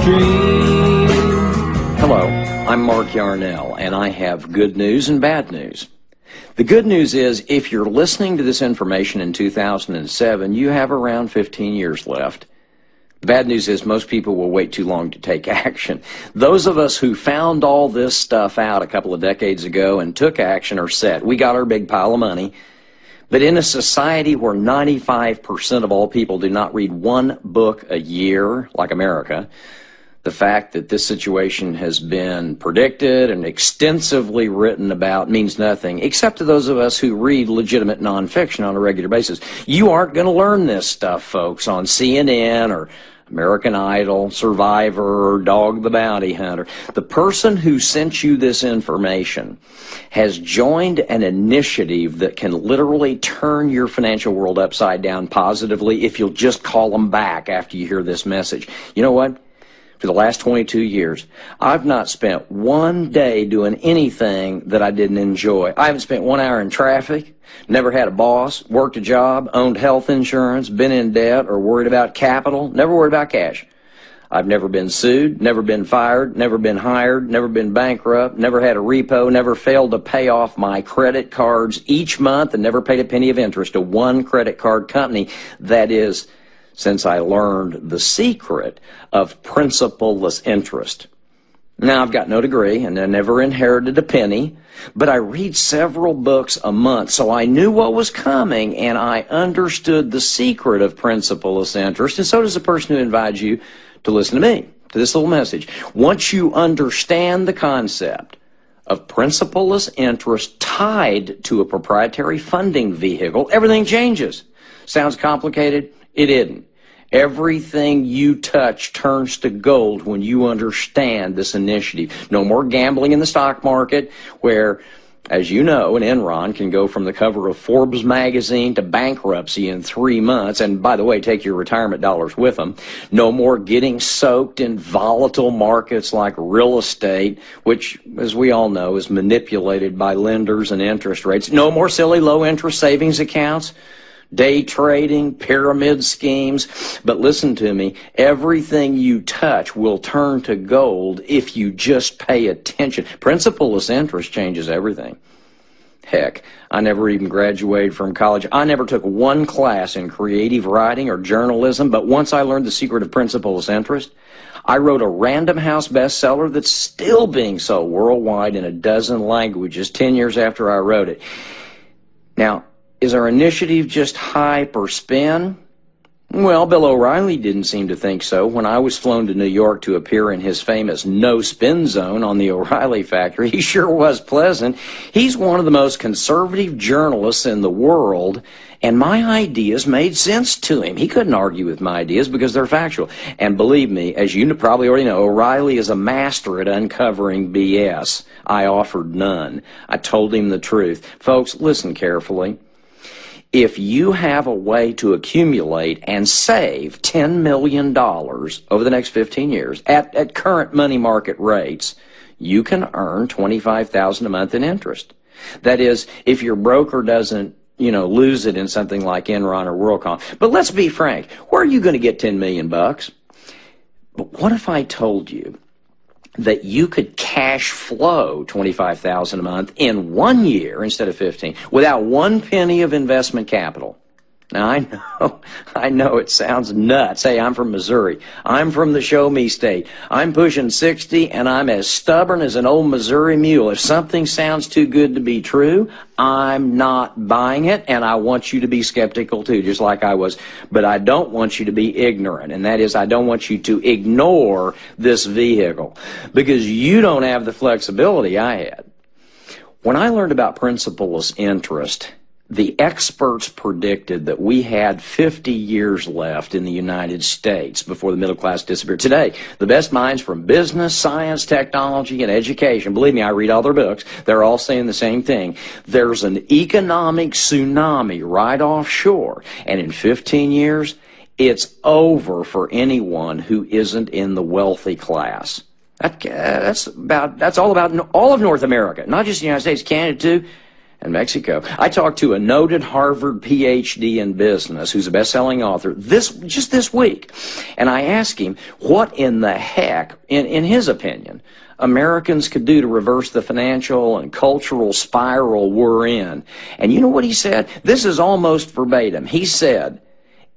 stream. Hello, I'm Mark Yarnell, and I have good news and bad news. The good news is, if you're listening to this information in 2007, you have around 15 years left. The bad news is most people will wait too long to take action. Those of us who found all this stuff out a couple of decades ago and took action are set. We got our big pile of money. But in a society where 95% of all people do not read one book a year, like America, the fact that this situation has been predicted and extensively written about means nothing, except to those of us who read legitimate nonfiction on a regular basis. You aren't going to learn this stuff, folks, on CNN or American Idol, Survivor, or Dog the Bounty Hunter. The person who sent you this information has joined an initiative that can literally turn your financial world upside down positively if you'll just call them back after you hear this message. You know what? For the last 22 years, I've not spent one day doing anything that I didn't enjoy. I haven't spent 1 hour in traffic, never had a boss, worked a job, owned health insurance, been in debt, or worried about capital, never worried about cash. I've never been sued, never been fired, never been hired, never been bankrupt, never had a repo, never failed to pay off my credit cards each month, and never paid a penny of interest to one credit card company. That is, since I learned the secret of principal-less interest. Now, I've got no degree, and I never inherited a penny, but I read several books a month, so I knew what was coming, and I understood the secret of principal-less interest, and so does the person who invites you to listen to me, to this little message. Once you understand the concept of principal-less interest tied to a proprietary funding vehicle, everything changes. Sounds complicated? It isn't. Everything you touch turns to gold when you understand this initiative. No more gambling in the stock market where, as you know, an Enron can go from the cover of Forbes magazine to bankruptcy in 3 months, and by the way, take your retirement dollars with them. No more getting soaked in volatile markets like real estate, which, as we all know, is manipulated by lenders and interest rates. No more silly low-interest savings accounts, day trading, pyramid schemes. But listen to me, everything you touch will turn to gold if you just pay attention. Principal-less interest changes everything. Heck, I never even graduated from college. I never took one class in creative writing or journalism, but once I learned the secret of principal-less interest, I wrote a Random House bestseller that's still being sold worldwide in 12 languages 10 years after I wrote it. Now, is our initiative just hype or spin? Well, Bill O'Reilly didn't seem to think so. When I was flown to New York to appear in his famous no-spin zone on the O'Reilly Factory, he sure was pleasant. He's one of the most conservative journalists in the world, and my ideas made sense to him. He couldn't argue with my ideas because they're factual. And believe me, as you probably already know, O'Reilly is a master at uncovering BS. I offered none. I told him the truth. Folks, listen carefully. If you have a way to accumulate and save $10 million over the next 15 years at current money market rates, you can earn $25,000 a month in interest. That is, if your broker doesn't, lose it in something like Enron or WorldCom. But let's be frank, where are you going to get $10 million bucks? But what if I told you that you could cash flow $25,000 a month in 1 year instead of 15 without one penny of investment capital? Now, I know it sounds nuts. Hey, I'm from Missouri. I'm from the show me state. I'm pushing 60, and I'm as stubborn as an old Missouri mule. If something sounds too good to be true, I'm not buying it, and I want you to be skeptical too, just like I was. But I don't want you to be ignorant, and that is, I don't want you to ignore this vehicle because you don't have the flexibility I had. When I learned about principal-less interest, the experts predicted that we had 50 years left in the United States before the middle class disappeared. Today, the best minds from business, science, technology, and education, believe me, I read all their books, they're all saying the same thing. There's an economic tsunami right offshore, and in 15 years, it's over for anyone who isn't in the wealthy class. That's all about all of North America, not just the United States, Canada too. and Mexico. I talked to a noted Harvard PhD in business who's a best-selling author just this week, and I asked him what in the heck, in his opinion, Americans could do to reverse the financial and cultural spiral we're in. And you know what he said? This is almost verbatim. He said,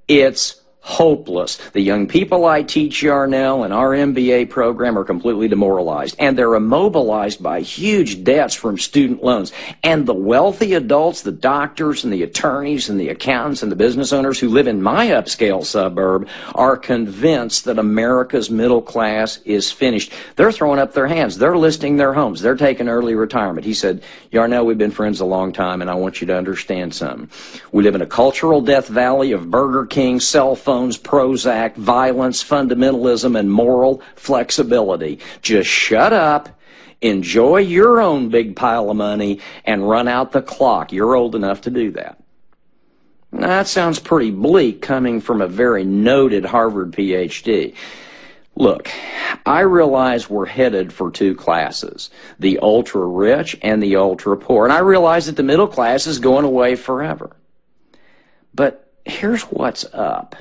it's hopeless. The young people I teach Yarnell and our MBA program are completely demoralized, and they're immobilized by huge debts from student loans. And the wealthy adults, the doctors and the attorneys and the accountants and the business owners who live in my upscale suburb are convinced that America's middle class is finished. They're throwing up their hands. They're listing their homes. They're taking early retirement. He said, Yarnell, we've been friends a long time, and I want you to understand something. We live in a cultural death valley of Burger King, cell phones, Prozac, violence, fundamentalism, and moral flexibility. Just shut up, enjoy your own big pile of money, and run out the clock. You're old enough to do that. Now, that sounds pretty bleak coming from a very noted Harvard PhD. Look, I realize we're headed for two classes, the ultra-rich and the ultra-poor, and I realize that the middle class is going away forever. But here's what's up.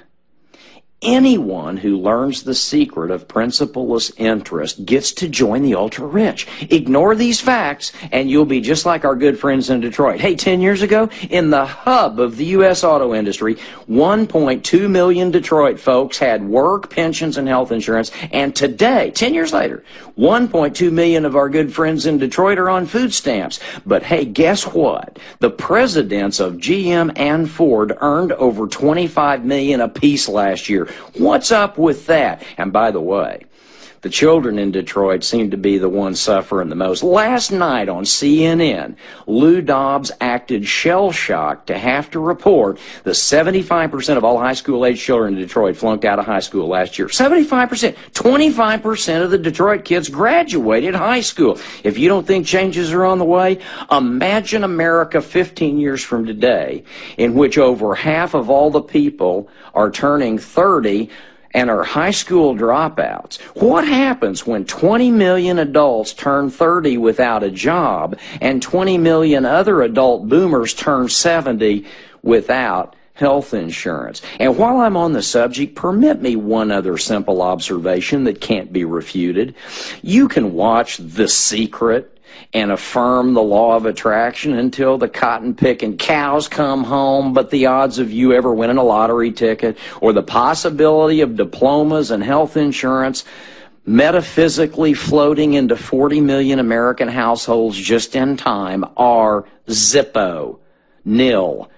Anyone who learns the secret of principleless interest gets to join the ultra-rich. Ignore these facts, and you'll be just like our good friends in Detroit. Hey, 10 years ago, in the hub of the U.S. auto industry, 1.2 million Detroit folks had work, pensions, and health insurance. And today, 10 years later, 1.2 million of our good friends in Detroit are on food stamps. But hey, guess what? The presidents of GM and Ford earned over $25 million apiece last year. What's up with that? And by the way, the children in Detroit seem to be the ones suffering the most. Last night on CNN, Lou Dobbs acted shell-shocked to have to report that 75% of all high school-age children in Detroit flunked out of high school last year. 75%. 25% of the Detroit kids graduated high school. If you don't think changes are on the way, imagine America 15 years from today, in which over half of all the people are turning 30 and are high school dropouts. What happens when 20 million adults turn 30 without a job and 20 million other adult boomers turn 70 without health insurance? And while I'm on the subject, permit me one other simple observation that can't be refuted. You can watch The Secret and affirm the law of attraction until the cotton-picking cows come home, but the odds of you ever winning a lottery ticket or the possibility of diplomas and health insurance metaphysically floating into 40 million American households just in time are zippo, nil.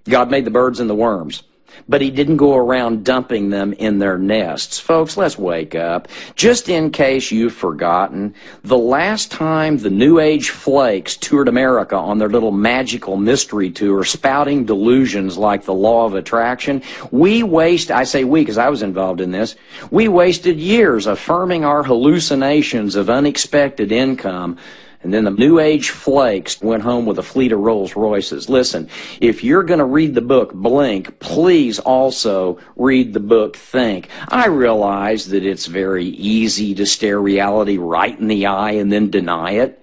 God made the birds and the worms, but he didn't go around dumping them in their nests. Folks, let's wake up. Just in case you've forgotten, the last time the New Age flakes toured America on their little magical mystery tour, spouting delusions like the law of attraction, I say we because I was involved in this, we wasted years affirming our hallucinations of unexpected income. And then the New Age flakes went home with a fleet of Rolls Royces. Listen, if you're going to read the book Blink, please also read the book Think. I realize that it's very easy to stare reality right in the eye and then deny it.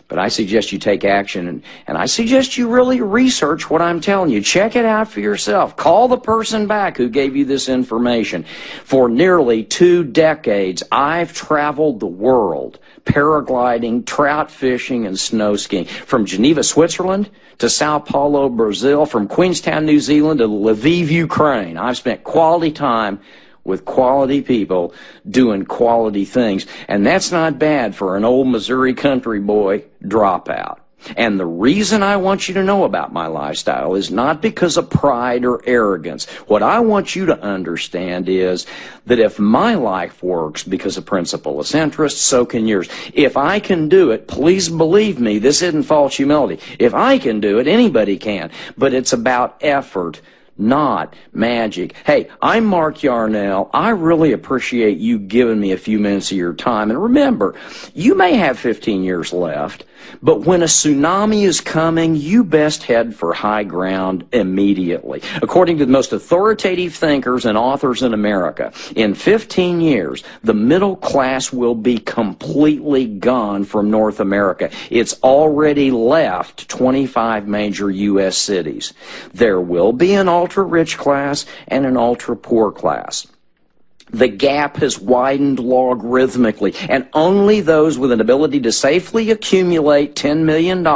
But I suggest you take action, and I suggest you really research what I'm telling you. Check it out for yourself. Call the person back who gave you this information. For nearly 2 decades, I've traveled the world paragliding, trout fishing, and snow skiing. From Geneva, Switzerland to Sao Paulo, Brazil, from Queenstown, New Zealand to Lviv, Ukraine. I've spent quality time with quality people doing quality things. And that's not bad for an old Missouri country boy dropout. And the reason I want you to know about my lifestyle is not because of pride or arrogance. What I want you to understand is that if my life works because of principleless interest, so can yours. If I can do it, please believe me, this isn't false humility. If I can do it, anybody can. But it's about effort, not magic. Hey, I'm Mark Yarnell. I really appreciate you giving me a few minutes of your time. And remember, you may have 15 years left, But when a tsunami is coming, you best head for high ground immediately. According to the most authoritative thinkers and authors in America, in 15 years, the middle class will be completely gone from North America. It's already left 25 major U.S. cities. There will be an ultra-rich class and an ultra-poor class. The gap has widened logarithmically, and only those with an ability to safely accumulate $10 million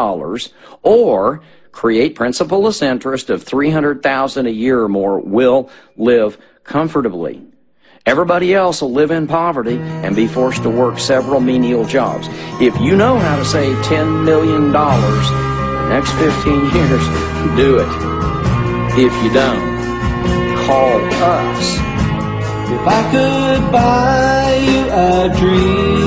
or create principal-less interest of $300,000 a year or more will live comfortably. Everybody else will live in poverty and be forced to work several menial jobs. If you know how to save $10 million the next 15 years, do it. If you don't, call us. If I could buy you a dream.